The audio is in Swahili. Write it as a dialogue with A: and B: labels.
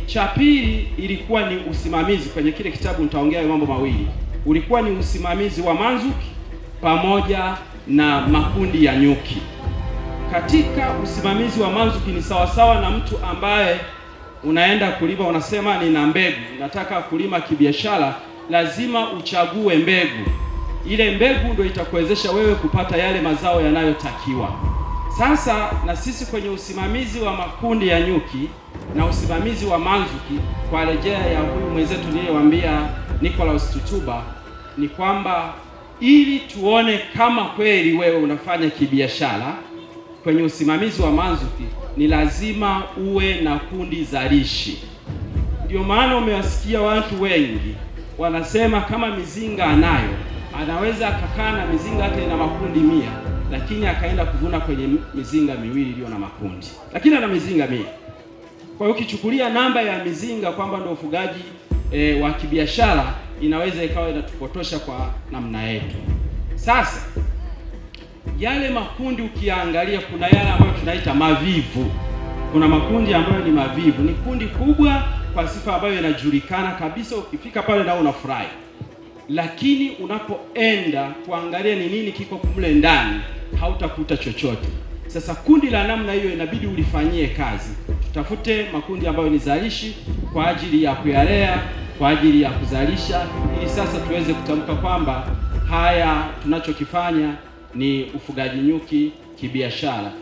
A: cha pili ilikuwa ni usimamizi. Kwenye kile kitabu nitaongea mambo mawili. Ulikuwa ni usimamizi wa manzuki pamoja na makundi ya nyuki. Katika usimamizi wa manzuki ni sawasawa na mtu ambaye unaenda kulima, unasema nina mbegu, nataka kulima kibiashara, lazima uchague mbegu. Ile mbegu ndio itakuwezesha wewe kupata yale mazao yanayotakiwa. Sasa na sisi kwenye usimamizi wa makundi ya nyuki na usimamizi wa manzuki, kwa rejea ya huyu mwenzetu niliyewaambia Nicholas Tutuba, ni kwamba ili tuone kama kweli wewe unafanya kibiashara kwenye usimamizi wa manzuki, ni lazima uwe na kundi zalishi. Ndio maana umewasikia watu wengi wanasema kama mizinga anayo, anaweza akakaa na mizinga hata ina makundi 100, lakini akaenda kuvuna kwenye mizinga 2 iliyo na makundi, lakini ana mizinga 100. Kwa hiyo ukichukulia namba ya mizinga kwamba ndio ufugaji wa kibiashara, inaweza ikawa inatupotosha kwa namna yetu. Sasa yale makundi ukiangalia, kuna yale ambayo tunaita mavivu. Kuna makundi ambayo ni mavivu, ni kundi kubwa kwa sifa ambayo inajulikana kabisa, ukifika pale na unafurahi, lakini unapoenda kuangalia ni nini kiko kumle ndani, hautakuta chochote. Sasa kundi la namna hiyo inabidi ulifanyie kazi. Tutafute makundi ambayo ni zalishi kwa ajili ya kuyalea, kwa ajili ya kuzalisha, ili sasa tuweze kutamka kwamba haya tunachokifanya ni ufugaji nyuki kibiashara.